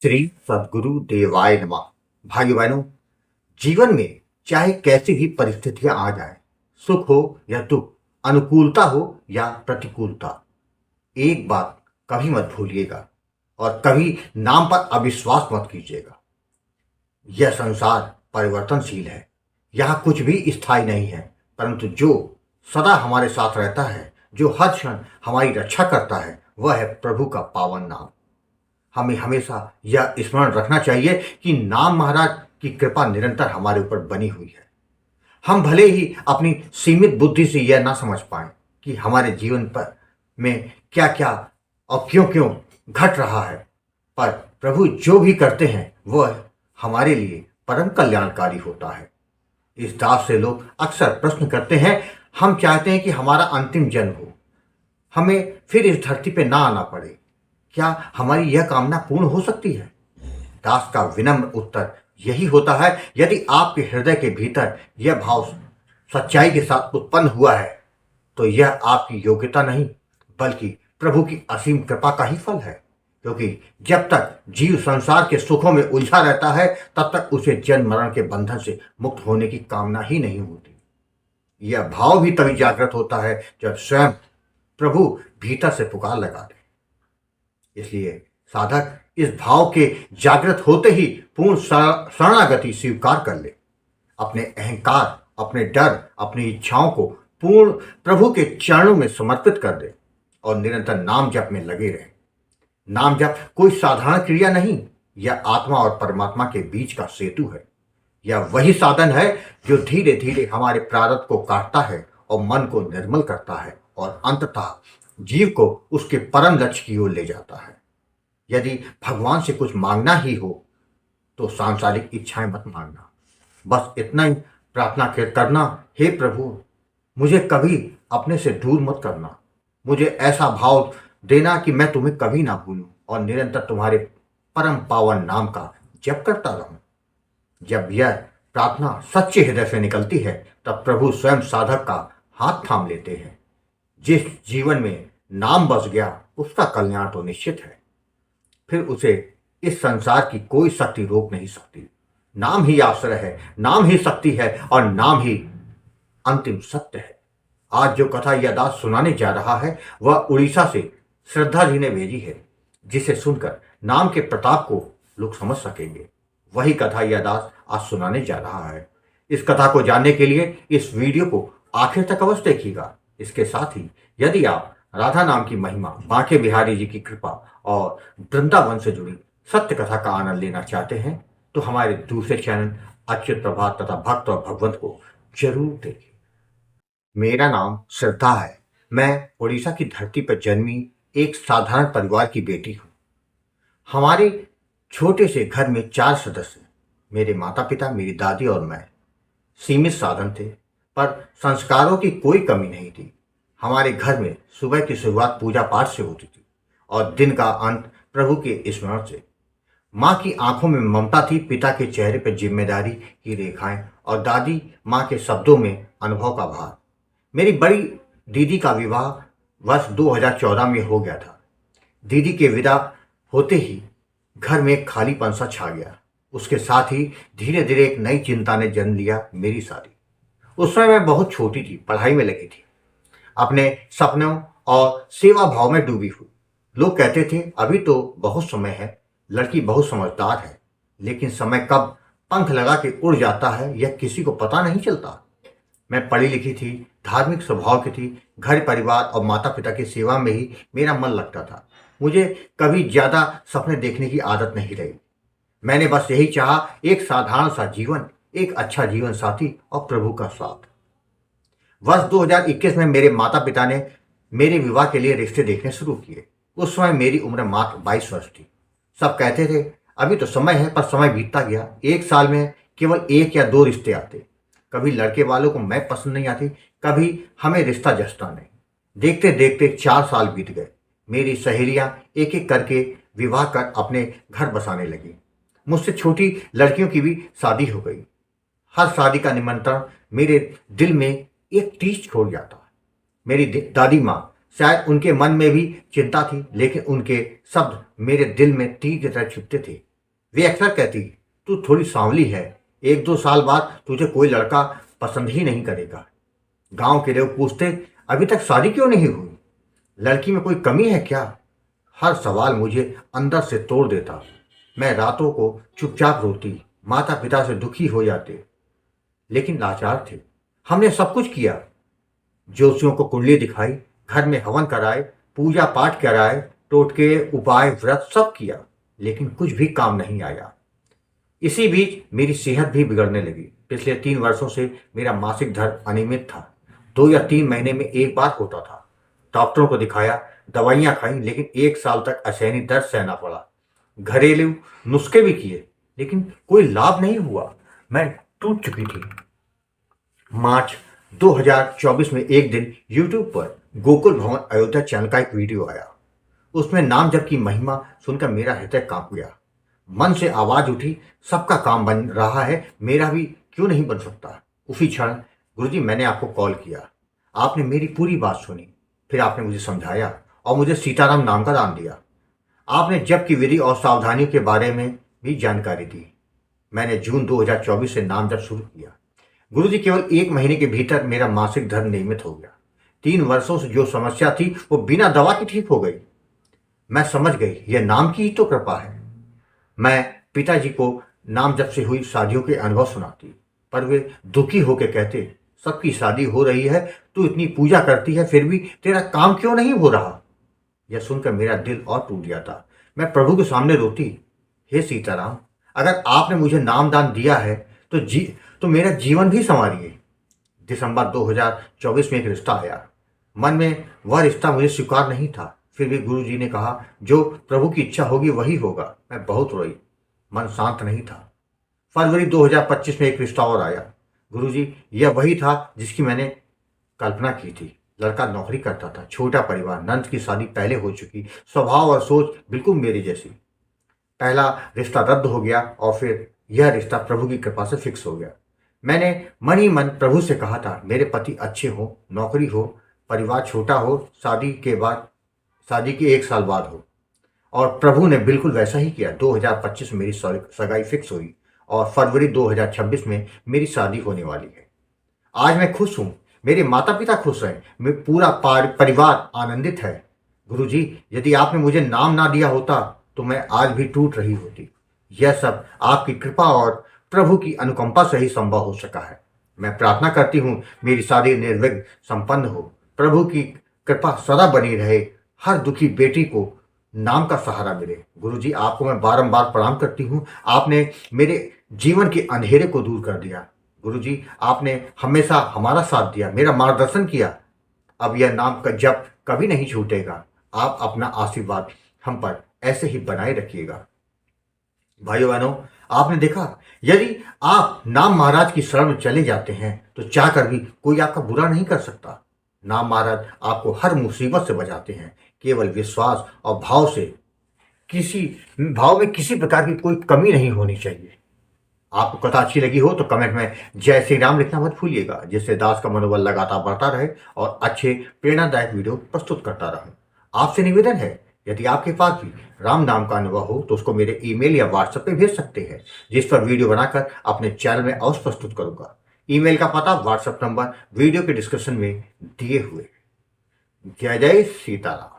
श्री सद्गुरु देवाय नमः। भाइयों बहनों, जीवन में चाहे कैसी भी परिस्थितियां आ जाए, सुख हो या दुख, अनुकूलता हो या प्रतिकूलता, एक बात कभी मत भूलिएगा और कभी नाम पर अविश्वास मत कीजिएगा। यह संसार परिवर्तनशील है। यहाँ कुछ भी स्थायी नहीं है, परंतु जो सदा हमारे साथ रहता है, जो हर क्षण हमारी रक्षा करता है, वह है प्रभु का पावन नाम। हमें हमेशा यह स्मरण रखना चाहिए कि नाम महाराज की कृपा निरंतर हमारे ऊपर बनी हुई है। हम भले ही अपनी सीमित बुद्धि से यह ना समझ पाए कि हमारे जीवन पर में क्या क्या और क्यों क्यों घट रहा है, पर प्रभु जो भी करते हैं वह हमारे लिए परम कल्याणकारी होता है। इस दास से लोग अक्सर प्रश्न करते हैं, हम चाहते हैं कि हमारा अंतिम जन्म हो, हमें फिर इस धरती पे ना आना पड़े। क्या हमारी यह कामना पूर्ण हो सकती है? दास का विनम्र उत्तर यही होता है, यदि आपके हृदय के भीतर यह भाव सच्चाई के साथ उत्पन्न हुआ है तो यह आपकी योग्यता नहीं बल्कि प्रभु की असीम कृपा का ही फल है। क्योंकि जब तक जीव संसार के सुखों में उलझा रहता है तब तक उसे जन्म मरण के बंधन से मुक्त होने की कामना ही नहीं होती। यह भाव भी तभी जागृत होता है जब स्वयं प्रभु भीतर से पुकार लगा दे। इसलिए साधक इस भाव के जागृत होते ही पूर्ण शरणागति स्वीकार कर ले। अपने अहंकार, अपने डर, अपनी इच्छाओं को पूर्ण प्रभु के चरणों में समर्पित कर दे और निरंतर नाम जप में लगे रहे। नाम जप कोई साधारण क्रिया नहीं, यह आत्मा और परमात्मा के बीच का सेतु है। यह वही साधन है जो धीरे धीरे हमारे प्रारब्ध को काटता है और मन को निर्मल करता है और अंततः जीव को उसके परम लक्ष्य की ओर ले जाता है। यदि भगवान से कुछ मांगना ही हो तो सांसारिक इच्छाएं मत मांगना, बस इतना ही प्रार्थना करना, हे प्रभु मुझे कभी अपने से दूर मत करना, मुझे ऐसा भाव देना कि मैं तुम्हें कभी ना भूलूं और निरंतर तुम्हारे परम पावन नाम का जप करता रहूं। जब यह प्रार्थना सच्चे हृदय से निकलती है तब प्रभु स्वयं साधक का हाथ थाम लेते हैं। जिस जीवन में नाम बस गया उसका कल्याण तो निश्चित है, फिर उसे इस संसार की कोई शक्ति रोक नहीं सकती। नाम ही आश्रय है, नाम ही शक्ति है और नाम ही अंतिम सत्य है। आज जो कथा यह दास सुनाने जा रहा है वह उड़ीसा से श्रद्धा जी ने भेजी है, जिसे सुनकर नाम के प्रताप को लोग समझ सकेंगे। वही कथा यह दास आज सुनाने जा रहा है। इस कथा को जानने के लिए इस वीडियो को आखिर तक अवश्य देखिएगा। इसके साथ ही यदि आप राधा नाम की महिमा, बांके बिहारी जी की कृपा और वृंदावन से जुड़ी सत्य कथा का आनंद लेना चाहते हैं तो हमारे दूसरे चैनल अच्युत प्रभात तथा भक्त और भगवंत को जरूर देखिए। मेरा नाम श्रद्धा है। मैं उड़ीसा की धरती पर जन्मी एक साधारण परिवार की बेटी हूँ। हमारे छोटे से घर में 4 सदस्य, मेरे माता पिता, मेरी दादी और मैं। सीमित साधन थे पर संस्कारों की कोई कमी नहीं थी। हमारे घर में सुबह की शुरुआत पूजा पाठ से होती थी और दिन का अंत प्रभु के स्मरण से। माँ की आंखों में ममता थी, पिता के चेहरे पर जिम्मेदारी की रेखाएं और दादी माँ के शब्दों में अनुभव का भार। मेरी बड़ी दीदी का विवाह वर्ष 2014 में हो गया था। दीदी के विदा होते ही घर में एक खालीपन सा छा गया। उसके साथ ही धीरे धीरे एक नई चिंता ने जन्म लिया, मेरी शादी। उस समय मैं बहुत छोटी थी, पढ़ाई में लगी थी, अपने सपनों और सेवा भाव में डूबी हुई। लोग कहते थे अभी तो बहुत समय है, लड़की बहुत समझदार है, लेकिन समय कब पंख लगा के उड़ जाता है यह किसी को पता नहीं चलता। मैं पढ़ी लिखी थी, धार्मिक स्वभाव की थी, घर परिवार और माता पिता की सेवा में ही मेरा मन लगता था। मुझे कभी ज्यादा सपने देखने की आदत नहीं रही। मैंने बस यही चाहा, एक साधारण सा जीवन, एक अच्छा जीवन साथी और प्रभु का साथ। वर्ष 2021 में मेरे माता पिता ने मेरे विवाह के लिए रिश्ते देखने शुरू किए। उस समय मेरी उम्र मात्र 22 वर्ष थी। सब कहते थे अभी तो समय है, पर समय बीतता गया। एक साल में केवल 1 या 2 रिश्ते आते। कभी लड़के वालों को मैं पसंद नहीं आती, कभी हमें रिश्ता जचता नहीं। देखते देखते 4 साल बीत गए। मेरी सहेलियां एक एक करके विवाह कर अपने घर बसाने लगी। मुझसे छोटी लड़कियों की भी शादी हो गई। हर शादी का निमंत्रण मेरे दिल में एक टीच छोड़ जाता। मेरी दादी माँ, शायद उनके मन में भी चिंता थी, लेकिन उनके शब्द मेरे दिल में तीर की तरह चुभते थे। वे अक्सर कहती, तू थोड़ी सांवली है, 1-2 साल बाद तुझे कोई लड़का पसंद ही नहीं करेगा। गांव के लोग पूछते, अभी तक शादी क्यों नहीं हुई? लड़की में कोई कमी है क्या? हर सवाल मुझे अंदर से तोड़ देता। मैं रातों को चुपचाप रोती, माता पिता से दुखी हो जाते, लेकिन लाचार थे। हमने सब कुछ किया, ज्योतिषियों को कुंडली दिखाई, घर में हवन कराए, पूजा पाठ कराए, टोटके उपाय व्रत सब किया, लेकिन कुछ भी काम नहीं आया। इसी बीच मेरी सेहत भी बिगड़ने लगी। पिछले 3 वर्षों से मेरा मासिक धर्म अनियमित था, 2 या 3 महीने में एक बार होता था। डॉक्टरों को दिखाया, दवाइयां खाई, लेकिन 1 साल तक असहनीय दर्द सहना पड़ा। घरेलू नुस्खे भी किए, लेकिन कोई लाभ नहीं हुआ। मैं टूट चुकी थी। मार्च 2024 में एक दिन यूट्यूब पर गोकुल भवन अयोध्या चैनल का एक वीडियो आया। उसमें नाम जप की महिमा सुनकर मेरा हृदय कांप गया। मन से आवाज उठी, सबका काम बन रहा है, मेरा भी क्यों नहीं बन सकता? उसी क्षण, गुरुजी मैंने आपको कॉल किया। आपने मेरी पूरी बात सुनी, फिर आपने मुझे समझाया और मुझे सीताराम नाम का दान दिया। आपने जप की विधि और सावधानियों के बारे में भी जानकारी दी। मैंने जून 2024 से नाम जप शुरू किया। गुरुजी केवल 1 महीने के भीतर मेरा मासिक धर्म नियमित हो गया। 3 वर्षों से जो समस्या थी वो बिना दवा की ठीक हो गई। मैं समझ गई, यह नाम की ही तो कृपा है। मैं पिताजी को नाम जप से हुई शादियों के अनुभव सुनाती, पर वे दुखी होकर कहते, सबकी शादी हो रही है, तू इतनी पूजा करती है, फिर भी तेरा काम क्यों नहीं हो रहा? यह सुनकर मेरा दिल और टूट जाता। मैं प्रभु के सामने रोती, हे सीताराम, अगर आपने मुझे नाम दान दिया है तो मेरा जीवन भी संवारिए। दिसंबर 2024 में एक रिश्ता आया। मन में वह रिश्ता मुझे स्वीकार नहीं था, फिर भी गुरु जी ने कहा, जो प्रभु की इच्छा होगी वही होगा। मैं बहुत रोई, मन शांत नहीं था। फरवरी 2025 में एक रिश्ता और आया। गुरु जी, यह वही था जिसकी मैंने कल्पना की थी। लड़का नौकरी करता था, छोटा परिवार, नंद की शादी पहले हो चुकी, स्वभाव और सोच बिल्कुल मेरी जैसी। पहला रिश्ता रद्द हो गया और फिर यह रिश्ता प्रभु की कृपा से फिक्स हो गया। मैंने मन ही मन प्रभु से कहा था, मेरे पति अच्छे हो, नौकरी हो, परिवार छोटा हो, शादी के 1 साल बाद हो। और प्रभु ने बिल्कुल वैसा ही किया। 2025 में मेरी सगाई फिक्स हुई और फरवरी 2026 में मेरी शादी होने वाली है। आज मैं खुश हूँ, मेरे माता पिता खुश हैं, मैं पूरा परिवार आनंदित है। गुरु जी, यदि आपने मुझे नाम ना दिया होता तो मैं आज भी टूट रही होती। यह सब आपकी कृपा और प्रभु की अनुकंपा से ही संभव हो सका है। मैं प्रार्थना करती हूँ मेरी शादी निर्विघ्न संपन्न हो, प्रभु की कृपा सदा बनी रहे, हर दुखी बेटी को नाम का सहारा मिले। गुरु जी, आपको मैं बारंबार प्रणाम करती हूँ। आपने मेरे जीवन के अंधेरे को दूर कर दिया। गुरु जी, आपने हमेशा हमारा साथ दिया, मेरा मार्गदर्शन किया। अब यह नाम का जप कभी नहीं छूटेगा। आप अपना आशीर्वाद हम पर ऐसे ही बनाए रखिएगा। भाइयों बहनों, आपने देखा, यदि आप नाम महाराज की शरण में चले जाते हैं तो चाहकर भी कोई आपका बुरा नहीं कर सकता। नाम महाराज आपको हर मुसीबत से बचाते हैं। केवल विश्वास और भाव में किसी प्रकार की कोई कमी नहीं होनी चाहिए। आपको कथा अच्छी लगी हो तो कमेंट में जय श्री राम लिखना मत भूलिएगा, जिससे दास का मनोबल लगातार बढ़ता रहे और अच्छे प्रेरणादायक वीडियो प्रस्तुत करता रहूं। आपसे निवेदन है, यदि आपके पास भी राम नाम का अनुभव हो तो उसको मेरे ईमेल या व्हाट्सएप पे भेज सकते हैं, जिस पर वीडियो बनाकर अपने चैनल में अवश्य प्रस्तुत करूंगा। ईमेल का पता, व्हाट्सएप नंबर वीडियो के डिस्क्रिप्शन में दिए हुए। जय जय सीताराम।